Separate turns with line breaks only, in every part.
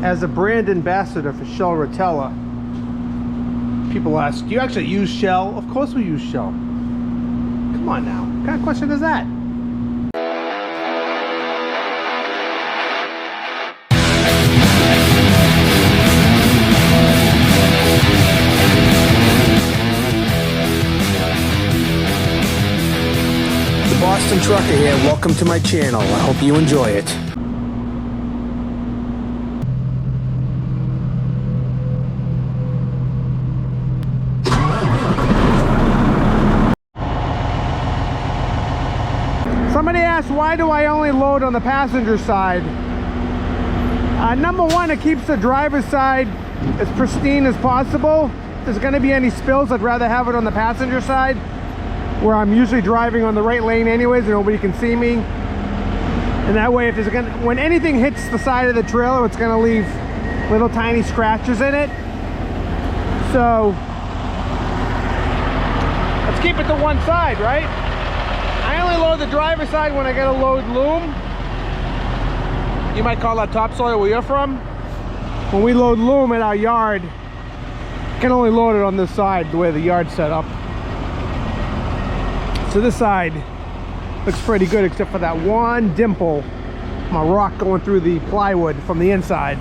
as a brand ambassador for Shell Rotella. People ask, do you actually use Shell? Of course we use Shell. Come on now, what kind of question is that? The Boston Trucker here, welcome to my channel. I hope you enjoy it. Somebody asked, why do I only load on the passenger side? Number one, it keeps the driver's side as pristine as possible. If there's going to be any spills, I'd rather have it on the passenger side, where I'm usually driving on the right lane anyways and nobody can see me. And that way, if there's when anything hits the side of the trailer, it's going to leave little tiny scratches in it. So let's keep it to one side, right? I only load the driver's side when I gotta load loom. You might call that topsoil where you're from. When we load loom at our yard, I can only load it on this side, the way the yard's set up. So this side looks pretty good, except for that one dimple, my rock going through the plywood from the inside.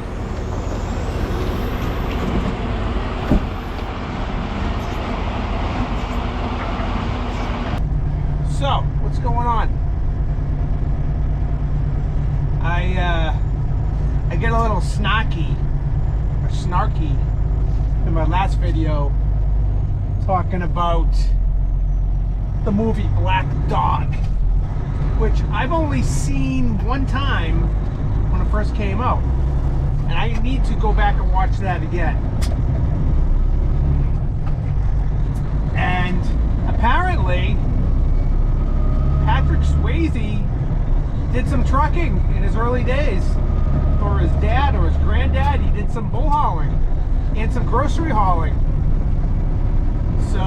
So, what's going on? I get a little snarky in my last video talking about the movie Black Dog, which I've only seen one time when it first came out, and I need to go back and watch that again. And apparently Patrick Swayze did some trucking in his early days for his dad or his granddad. He did some bull hauling and some grocery hauling. So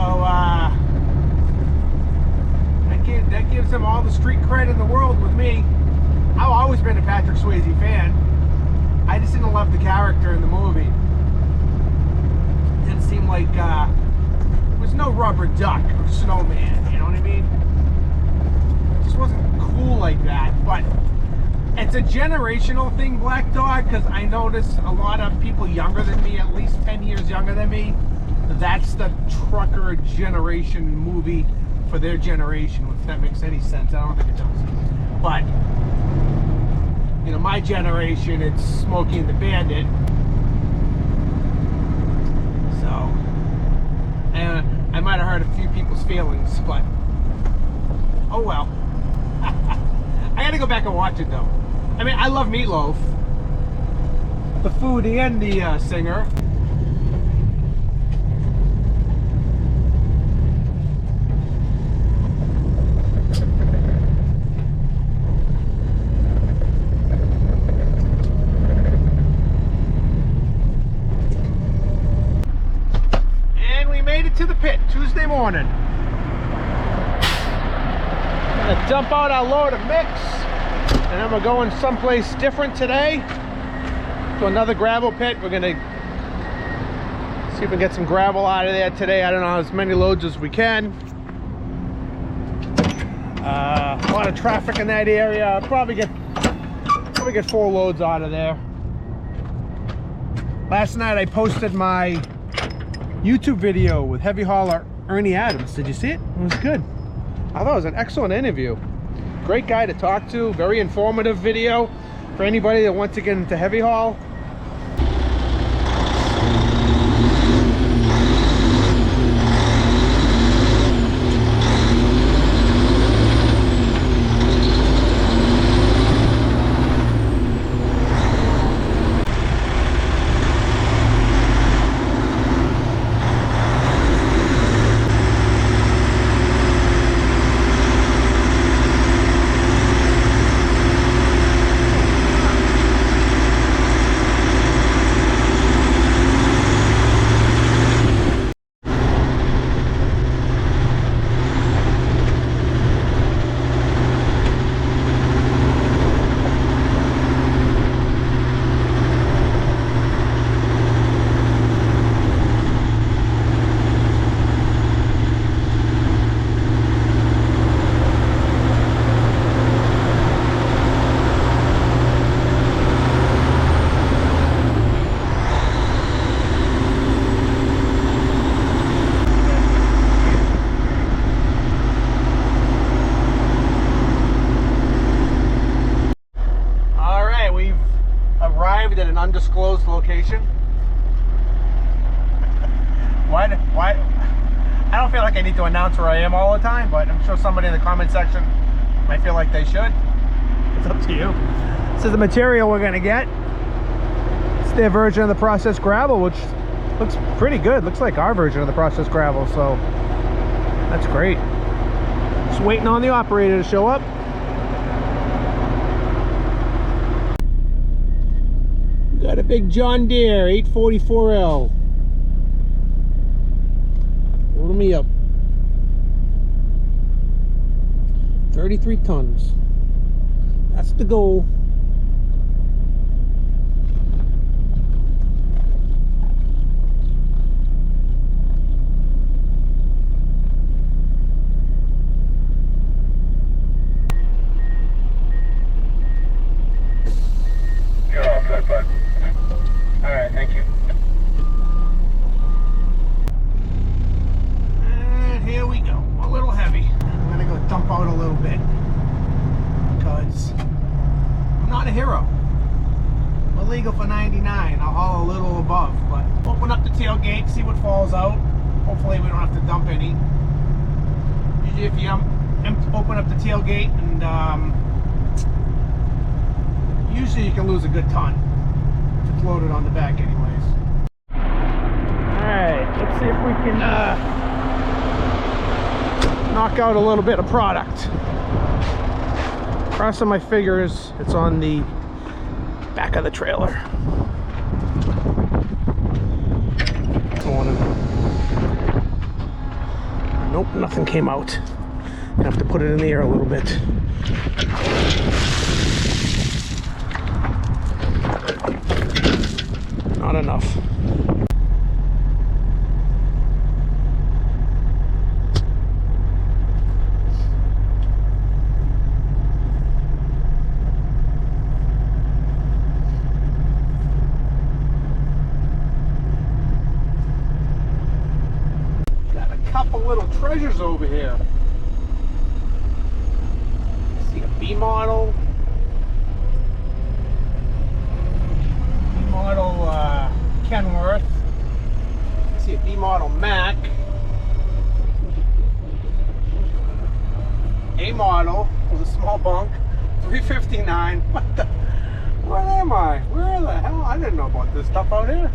that gives him all the street cred in the world with me. I've always been a Patrick Swayze fan. I just didn't love the character in the movie. It didn't seem like there was no rubber duck or snowman, you know what I mean? Wasn't cool like that. But it's a generational thing, Black Dog, because I notice a lot of people younger than me, at least 10 years younger than me, that's the trucker generation movie for their generation, if that makes any sense. I don't think it does. But you know, my generation, it's Smokey and the Bandit. So I might have hurt a few people's feelings, but oh well. I gotta go back and watch it though. I mean, I love Meatloaf, the foodie and the singer. And we made it to the pit Tuesday morning. Gonna dump out our load of mix, and then we're going someplace different today to another gravel pit. We're gonna see if we can get some gravel out of there today. I don't know, as many loads as we can. A lot of traffic in that area. I'll probably get 4 loads out of there. Last night I posted my YouTube video with heavy hauler Ernie Adams. Did you see it? It was good. I thought it was an excellent interview. Great guy to talk to, very informative video for anybody that wants to get into heavy haul. undisclosed location. Why? I don't feel like I need to announce where I am all the time, but I'm sure somebody in the comment section might feel like they should. It's up to you. This is the material we're gonna get. It's their version of the processed gravel, which looks pretty good. Looks like our version of the processed gravel, so that's great. Just waiting on the operator to show up. Got a big John Deere 844L. Load me up. 33 tons. That's the goal.
You're all good, bud. All right, thank you.
And here we go. A little heavy. I'm gonna go dump out a little bit because I'm not a hero. I'm illegal for 99. I'll haul a little above, but open up the tailgate, see what falls out. Hopefully we don't have to dump any. Usually if you open up the tailgate and usually you can lose a good ton if it's loaded on the back anyways. Alright, let's see if we can knock out a little bit of product. Crossing my fingers, it's on the back of the trailer. Nope, nothing came out. Gonna have to put it in the air a little bit. Not enough. Got a couple little treasures over here. See a B model. Model Kenworth. I see a B model Mac. A model with a small bunk. 359. What the? Where am I? Where the hell? I didn't know about this stuff out here.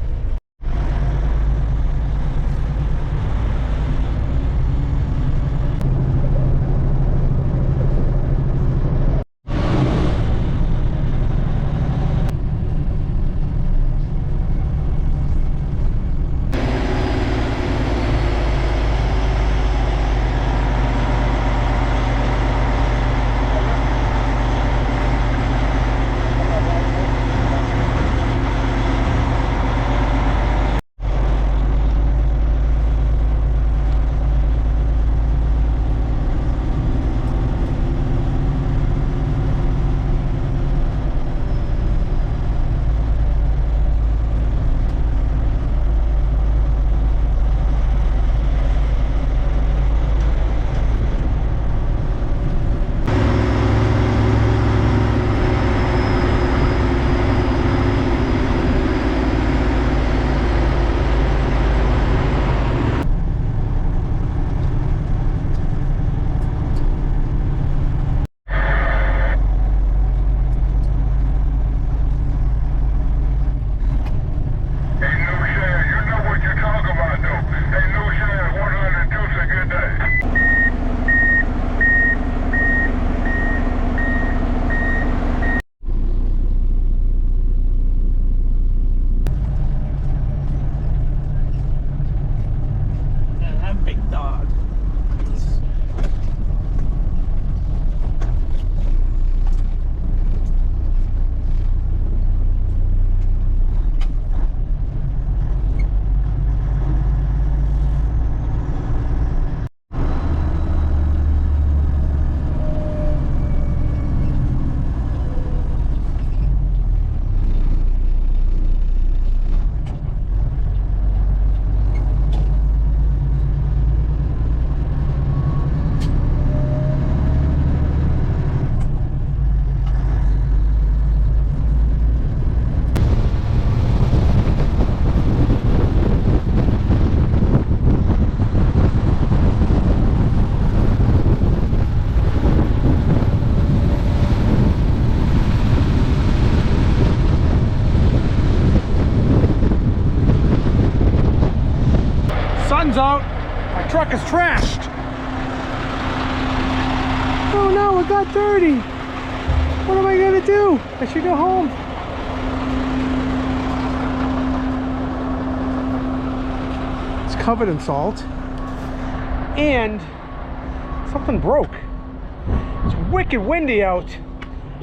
sun's out. My truck is trashed. Oh no, it got dirty. What am I gonna do? I should go home. It's covered in salt. And something broke. It's wicked windy out.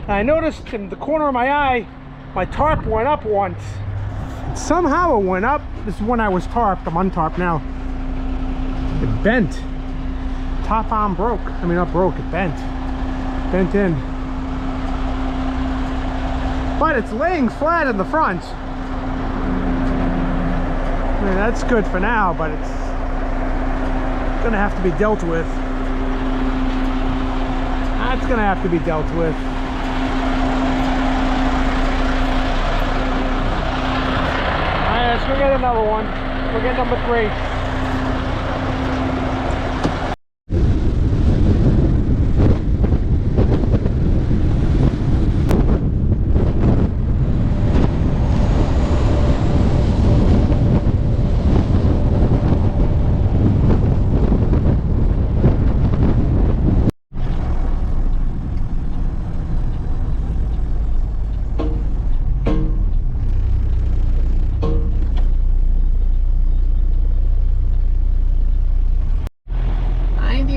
And I noticed in the corner of my eye, my tarp went up once. And somehow it went up. This is when I was tarped. I'm untarped now. It bent. Top arm broke. I mean, not broke, it bent. Bent in. But it's laying flat in the front. I mean, that's good for now, but it's gonna have to be dealt with. That's gonna have to be dealt with. Alright, let's go get another one. We'll get number 3.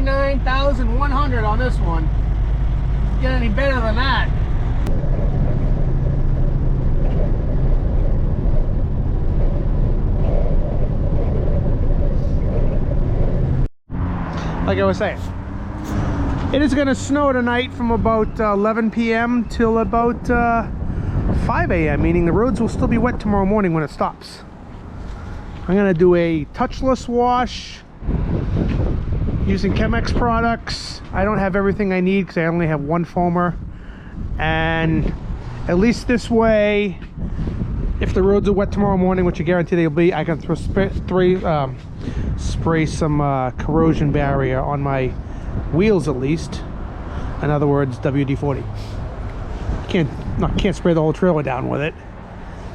99,100 on this one. Get any better than that? Like I was saying, it is going to snow tonight from about 11 p.m. till about 5 a.m. meaning the roads will still be wet tomorrow morning when it stops. I'm going to do a touchless wash using chem-x products. I don't have everything I need because I only have one foamer, and at least this way, if the roads are wet tomorrow morning, which I guarantee they'll be, I can spray some corrosion barrier on my wheels at least. In other words, WD-40. Can't spray the whole trailer down with it,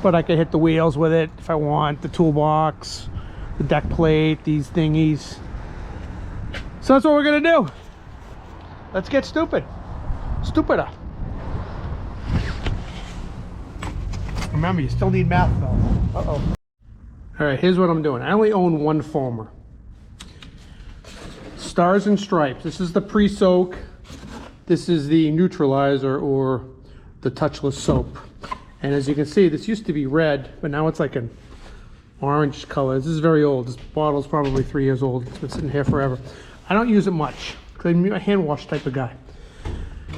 but I can hit the wheels with it if I want, the toolbox, the deck plate, these thingies. So that's what we're gonna do. Let's get stupid. Stupider. Remember, you still need math though. Uh-oh. All right, here's what I'm doing. I only own one foamer. Stars and Stripes. This is the pre-soak. This is the neutralizer or the touchless soap. And as you can see, this used to be red, but now it's like an orange color. This is very old. This bottle's probably 3 years old. It's been sitting here forever. I don't use it much because I'm a hand wash type of guy.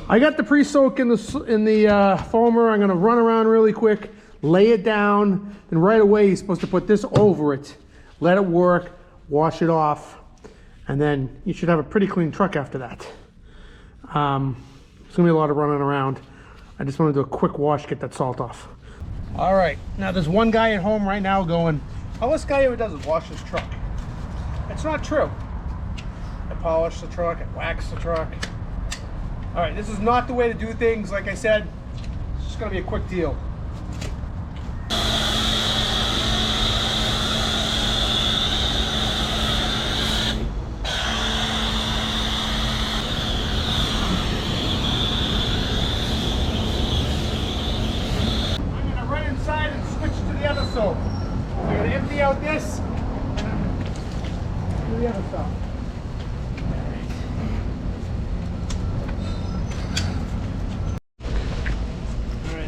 I got the pre-soak in the foamer. I'm gonna run around really quick, lay it down, and right away you're supposed to put this over it, let it work, wash it off, and then you should have a pretty clean truck after that. There's gonna be a lot of running around. I just want to do a quick wash, get that salt off. All right, now there's one guy at home right now going, all this guy ever does is wash his truck. It's not true. I polish the truck, I wax the truck. All right, this is not the way to do things. Like I said, it's just gonna be a quick deal. I'm gonna run inside and switch to the other soap. I'm gonna empty out this and then do the other stuff.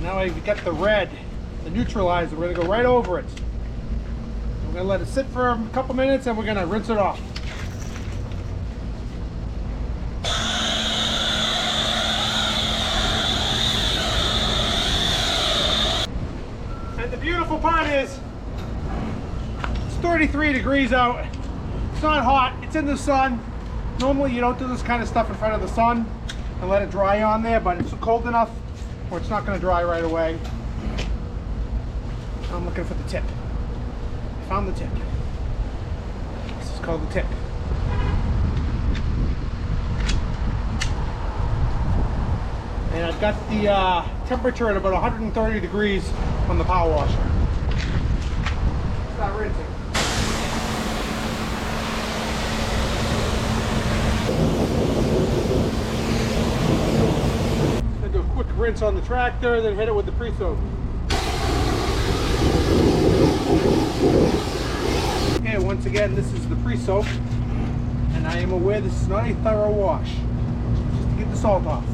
Now I've got the red, the neutralizer. We're gonna go right over it. We're gonna let it sit for a couple minutes and we're gonna rinse it off. And the beautiful part is, it's 33 degrees out. It's not hot, it's in the sun. Normally you don't do this kind of stuff in front of the sun and let it dry on there, but it's cold enough or it's not going to dry right away. I'm looking for the tip. I found the tip. This is called the tip. And I've got the temperature at about 130 degrees on the power washer. Start rinsing. rinse on the tractor, then hit it with the pre-soak. Okay, once again, this is the pre-soak, and I am aware this is not a thorough wash, just to get the salt off.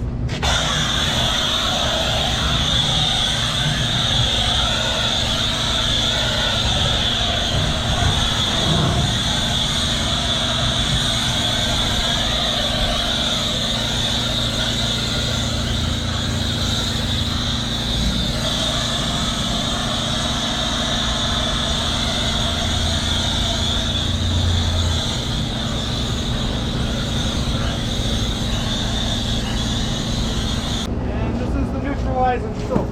And soap.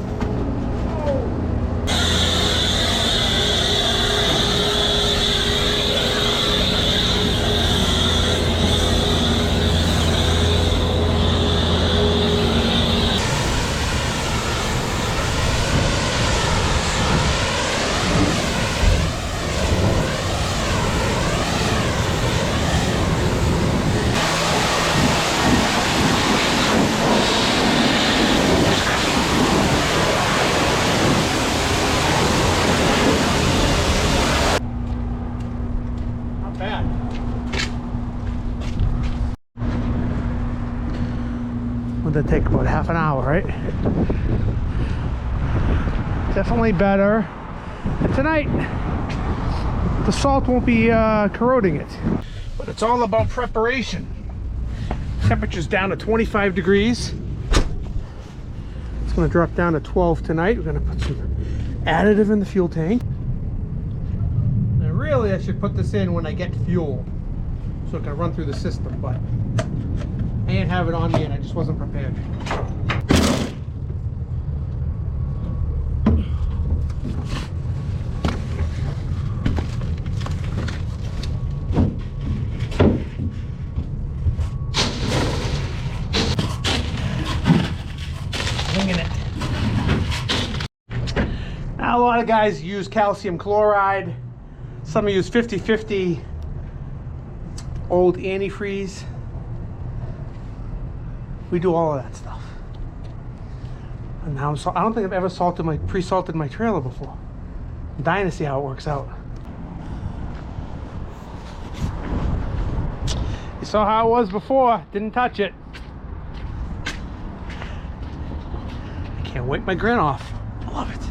Would take about half an hour, right? Definitely better. And tonight, the salt won't be corroding it. But it's all about preparation. Temperature's down to 25 degrees. It's going to drop down to 12 tonight. We're going to put some additive in the fuel tank. And really, I should put this in when I get fuel, so it can run through the system, but I didn't have it on me and I just wasn't prepared. Winging it. Now, a lot of guys use calcium chloride. Some use 50/50 old antifreeze. We do all of that stuff. And now I don't think I've ever pre-salted my trailer before. I'm dying to see how it works out. You saw how it was before. Didn't touch it. I can't wipe my grin off. I love it.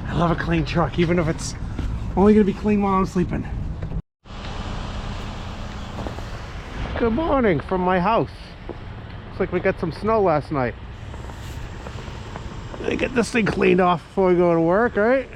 I love a clean truck, even if it's only gonna be clean while I'm sleeping. Good morning from my house. Looks like we got some snow last night. Let me get this thing cleaned off before we go to work, right?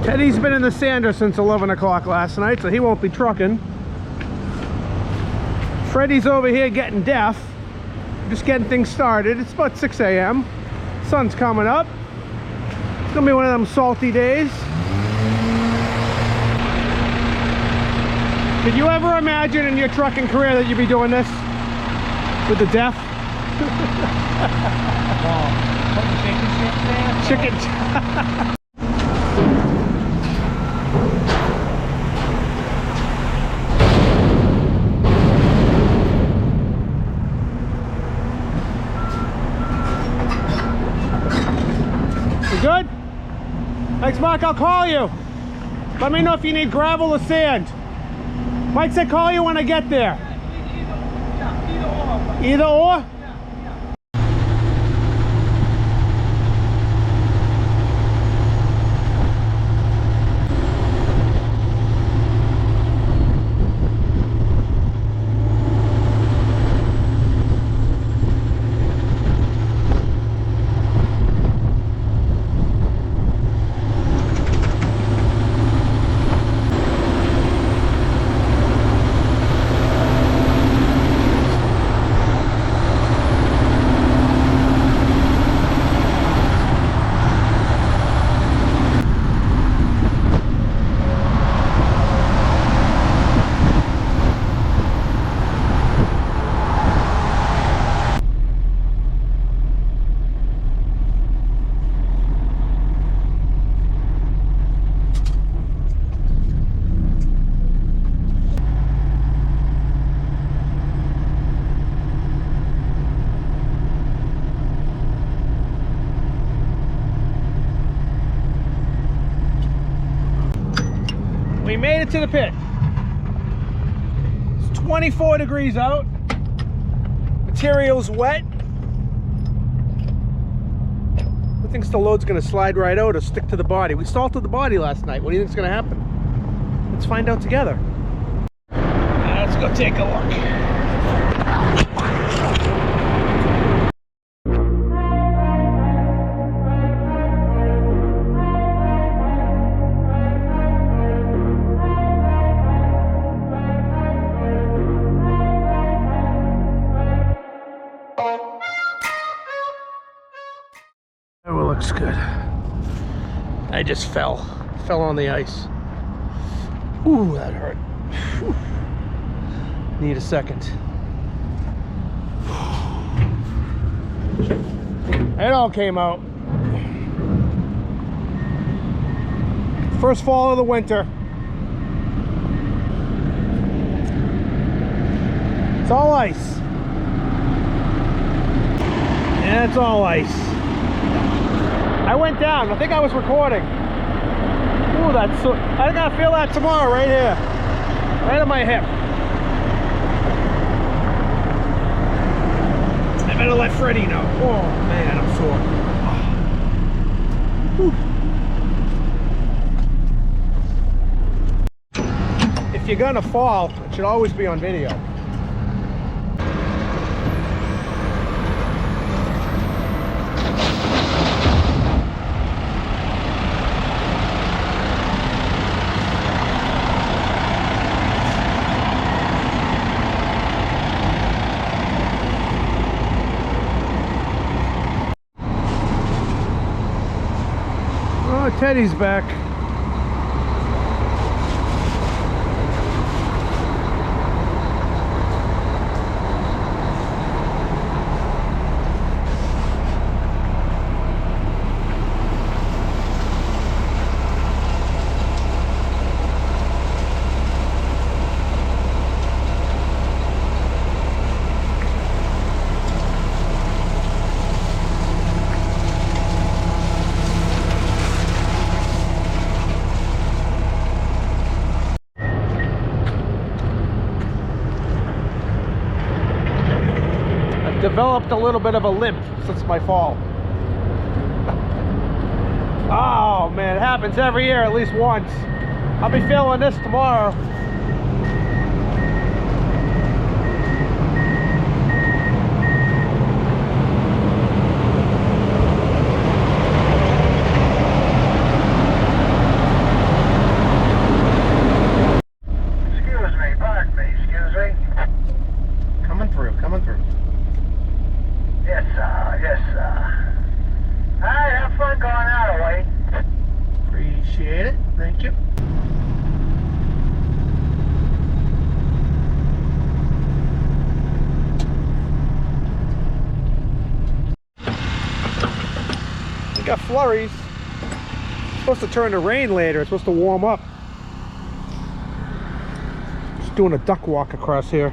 Teddy's been in the sander since 11 o'clock last night, so he won't be trucking. Freddie's over here getting deaf, just getting things started. It's about 6 a.m. Sun's coming up. It's gonna be one of them salty days. Did you ever imagine in your trucking career that you'd be doing this with the deaf? Chicken. You good? Thanks, Mark. I'll call you. Let me know if you need gravel or sand. Mike said call you when I get there. Either or? We made it to the pit. It's 24 degrees out. Material's wet. I think the load's gonna slide right out or stick to the body. We salted the body last night. What do you think's gonna happen? Let's find out together. Let's go take a look. Oh, it looks good. I just fell on the ice. Ooh, that hurt. Whew. Need a second. It all came out. First fall of the winter. It's all ice. Yeah, it's all ice. I went down. I think I was recording. Ooh, that's so, I gotta feel that tomorrow right here. Right on my hip. I better let Freddie know. Oh man, I'm sore. If you're gonna fall, it should always be on video. Teddy's back. Developed a little bit of a limp since my fall. Oh man, it happens every year at least once. I'll be feeling this tomorrow.
Excuse me, pardon me, excuse me.
Coming through.
Yes, sir. Yes, sir. All right, have fun going out away.
Appreciate it. Thank you. We got flurries. It's supposed to turn to rain later. It's supposed to warm up. Just doing a duck walk across here.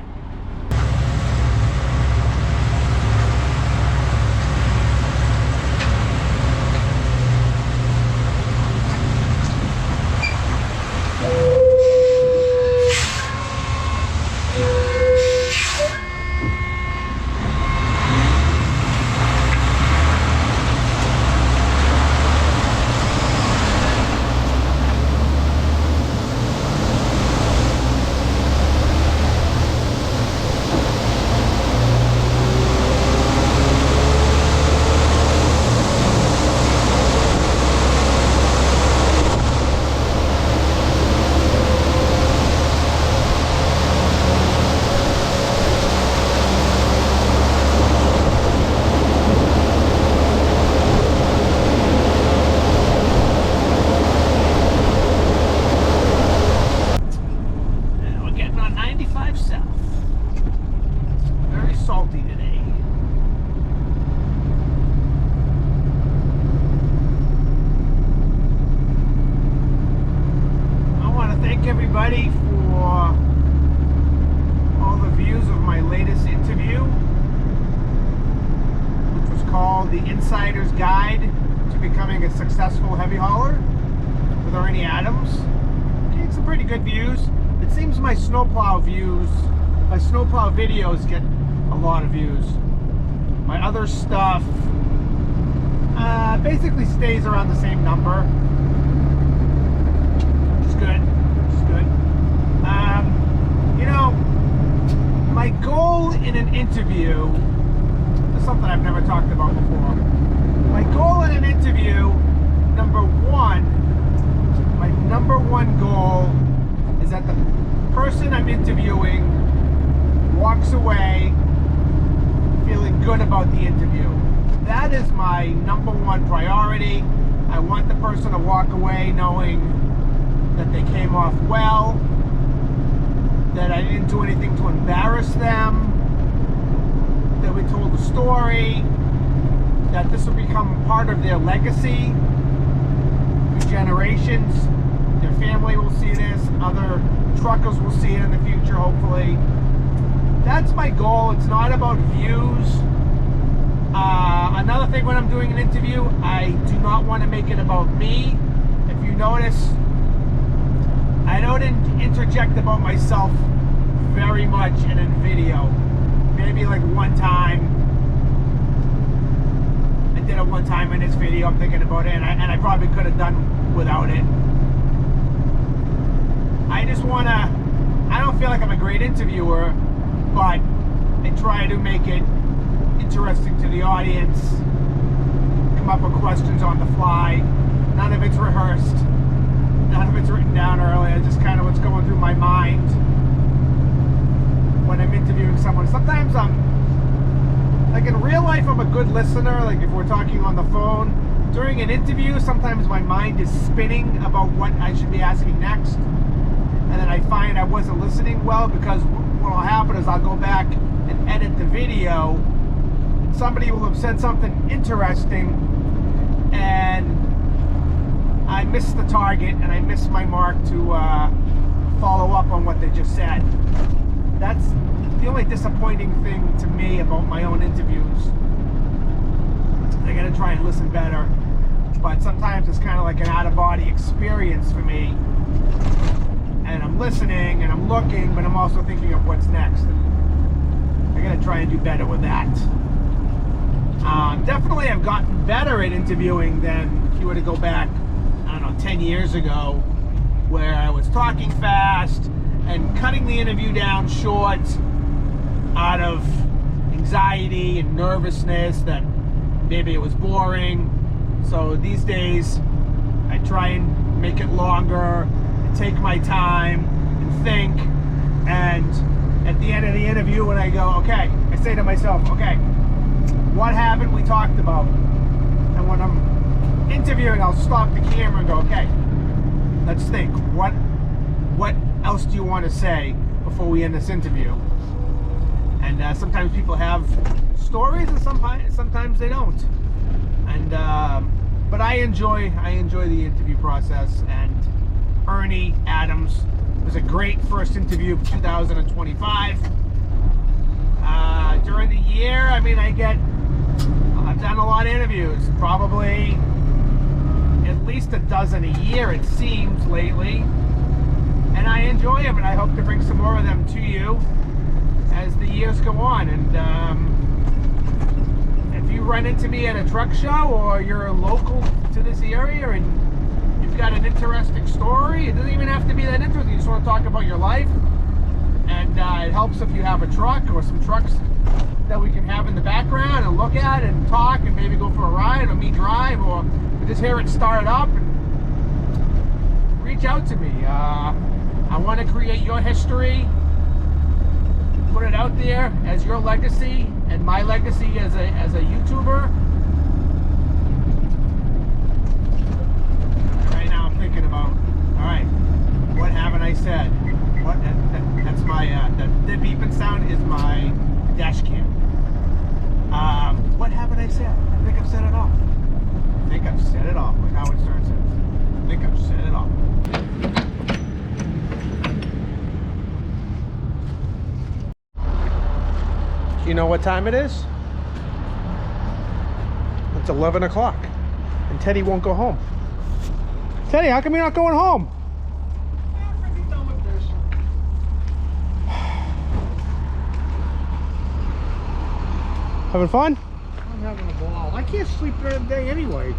Everybody for all the views of my latest interview, which was called The Insider's Guide to Becoming a Successful Heavy Hauler with Ernie Adams. Can't some pretty good views. It seems my snowplow videos get a lot of views. My other stuff basically stays around the same number, which is good. You know, my goal in an interview is something I've never talked about before. My goal in an interview, my number one goal is that the person I'm interviewing walks away feeling good about the interview. That is my number one priority. I want the person to walk away knowing that they came off well, that I didn't do anything to embarrass them, that we told a story, that this will become part of their legacy through generations. Their family will see this, other truckers will see it in the future, hopefully. That's my goal. It's not about views. Another thing when I'm doing an interview, I do not want to make it about me. If you notice, I don't interject about myself very much in a video. Maybe like one time. I did it one time in this video. I'm thinking about it, and I probably could have done without it. I just want to, I don't feel like I'm a great interviewer, but I try to make it interesting to the audience, come up with questions on the fly. None of it's rehearsed, none of it's written down earlier, just kind of what's going through my mind when I'm interviewing someone. Sometimes like in real life, I'm a good listener, like if we're talking on the phone. During an interview, sometimes my mind is spinning about what I should be asking next. And then I find I wasn't listening well, because what will happen is I'll go back and edit the video. Somebody will have said something interesting, and I missed the target, and I missed my mark to follow up on what they just said. That's the only disappointing thing to me about my own interviews. I gotta try and listen better, but sometimes it's kind of like an out-of-body experience for me. And I'm listening and I'm looking, but I'm also thinking of what's next. And I gotta try and do better with that. Definitely I've gotten better at interviewing than if you were to go back, I don't know, 10 years ago, where I was talking fast and cutting the interview down short out of anxiety and nervousness that maybe it was boring. So these days I try and make it longer, take my time and think, and at the end of the interview, when I go, okay, I say to myself, okay, what haven't we talked about? And when I'm interviewing, I'll stop the camera and go, okay, let's think, what else do you want to say before we end this interview? And sometimes people have stories, and sometimes they don't. And but I enjoy the interview process. And Ernie Adams was a great first interview of 2025. During the year, I mean, I've done a lot of interviews, probably at least a dozen a year, it seems, lately. And I enjoy them, and I hope to bring some more of them to you as the years go on. And if you run into me at a truck show, or you're local to this area and you've got an interesting story, it doesn't even have to be that interesting, you just want to talk about your life, and it helps if you have a truck or some trucks that we can have in the background and look at and talk and maybe go for a ride, or me drive, or just hear it start up, and reach out to me. I want to create your history, put it out there as your legacy and my legacy as a YouTuber. Right now I'm thinking about, all right, what haven't I said? That's my the beeping sound is my dash cam. What haven't I said? I think I've said it all. I think I've said it all, like Howard Stern says. I think I've said it all. You know what time it is? It's 11 o'clock. And Teddy won't go home. Teddy, how come you're not going home? Having fun?
I'm having a ball. I can't sleep during the day anyway.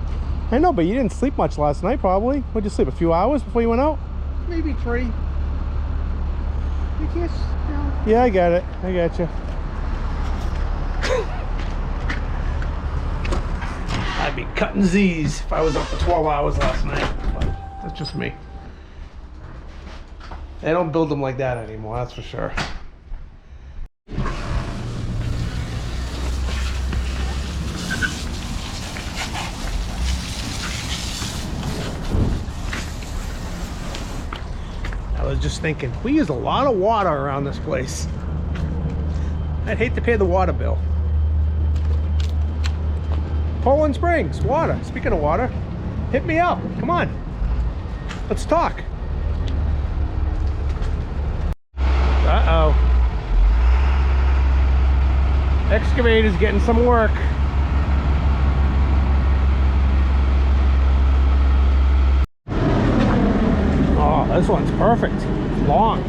I know, but you didn't sleep much last night, probably. What'd you sleep, a few hours before you went out?
Maybe 3. You can't, you know.
Yeah, I got it. I got you. I'd be cutting Z's if I was up for 12 hours last night. But that's just me. They don't build them like that anymore, that's for sure. I was just thinking, we use a lot of water around this place. I'd hate to pay the water bill. Poland Springs, water. Speaking of water, hit me up. Come on. Let's talk. Uh-oh. Excavator's getting some work. Oh, this one's perfect. It's long.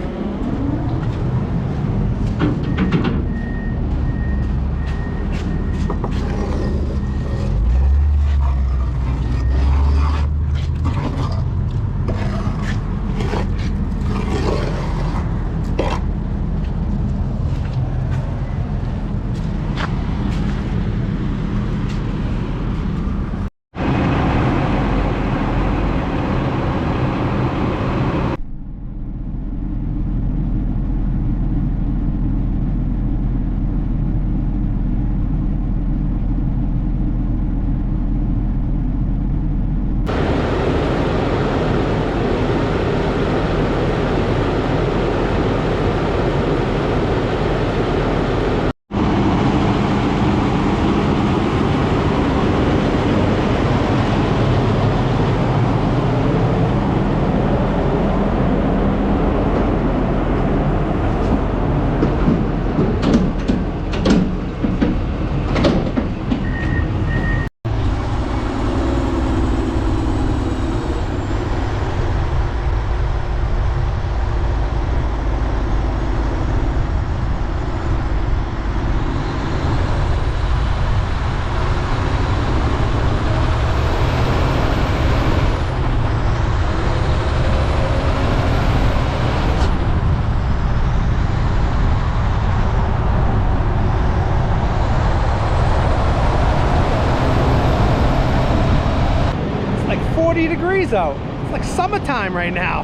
Degrees out. It's like summertime right now.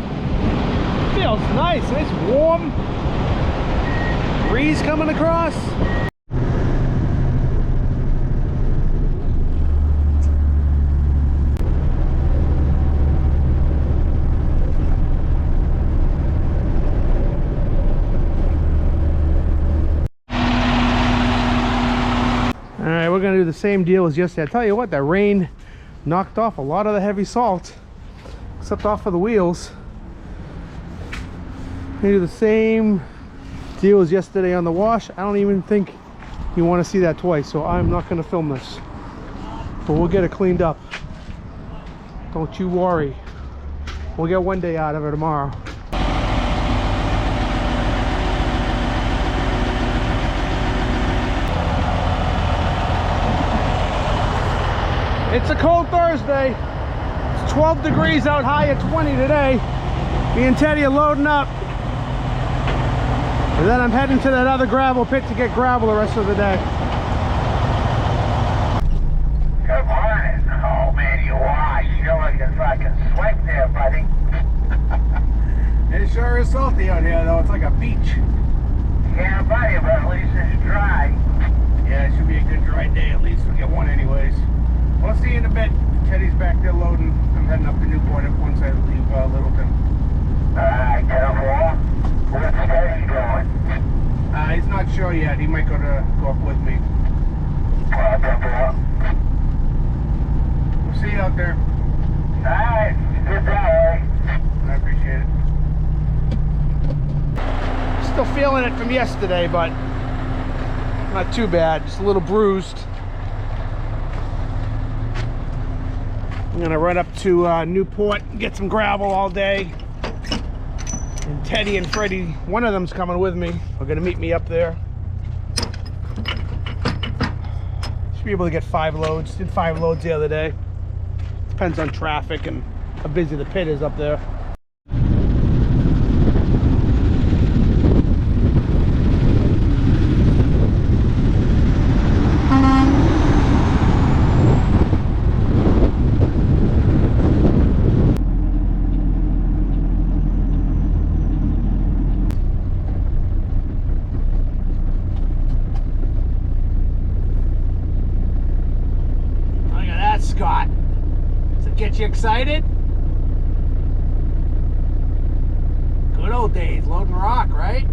Feels nice warm. Breeze coming across. All right, we're gonna do the same deal as yesterday. I tell you what, that rain knocked off a lot of the heavy salt, except off of the wheels. They do the same deal as yesterday on the wash. I don't even think you want to see that twice, so I'm not going to film this. But we'll get it cleaned up. Don't you worry. We'll get one day out of it tomorrow. It's a cold Thursday. It's 12 degrees out, high at 20 today. Me and Teddy are loading up. And then I'm heading to that other gravel pit to get gravel the rest of the day.
Good morning. Oh man, you are sure like a fucking sweat there, buddy.
It sure is salty out here though. It's like a beach.
Yeah, buddy, but at least it's dry.
Yeah, it should be a good dry day at least. We'll get one anyways. We'll see you in a bit. Teddy's back there loading. I'm heading up to Newport once I leave Littleton.
Alright, get up more. Where's Teddy going?
He's not sure yet. He might go up with me. We'll see you out there.
Alright, good day.
I appreciate it. Still feeling it from yesterday, but not too bad. Just a little bruised. I'm gonna run up to Newport and get some gravel all day. And Teddy and Freddie, one of them's coming with me. They're gonna meet me up there. Should be able to get 5 loads. Did 5 loads the other day. Depends on traffic and how busy the pit is up there. Scott, does it get you excited? Good old days, loading rock, right?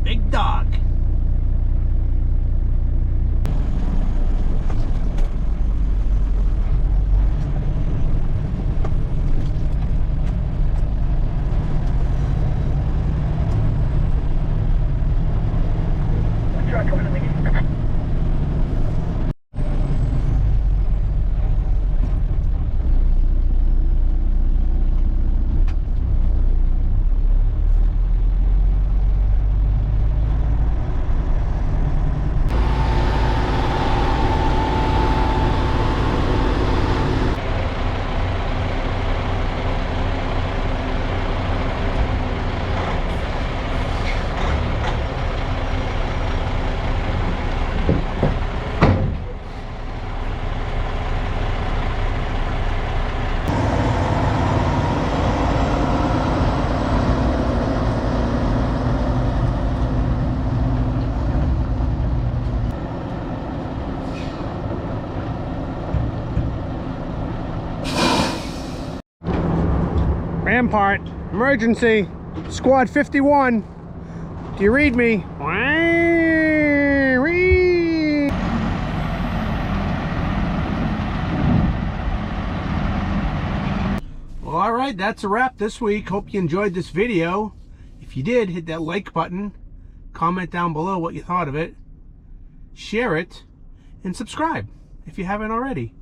Big dog. Rampart, emergency, squad 51. Do you read me? Well, all right, that's a wrap this week. Hope you enjoyed this video. If you did, hit that like button, comment down below what you thought of it, share it, and subscribe if you haven't already.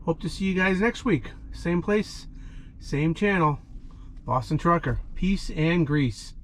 Hope to see you guys next week. Same place, same channel. Boston Trucker. Peace and grease.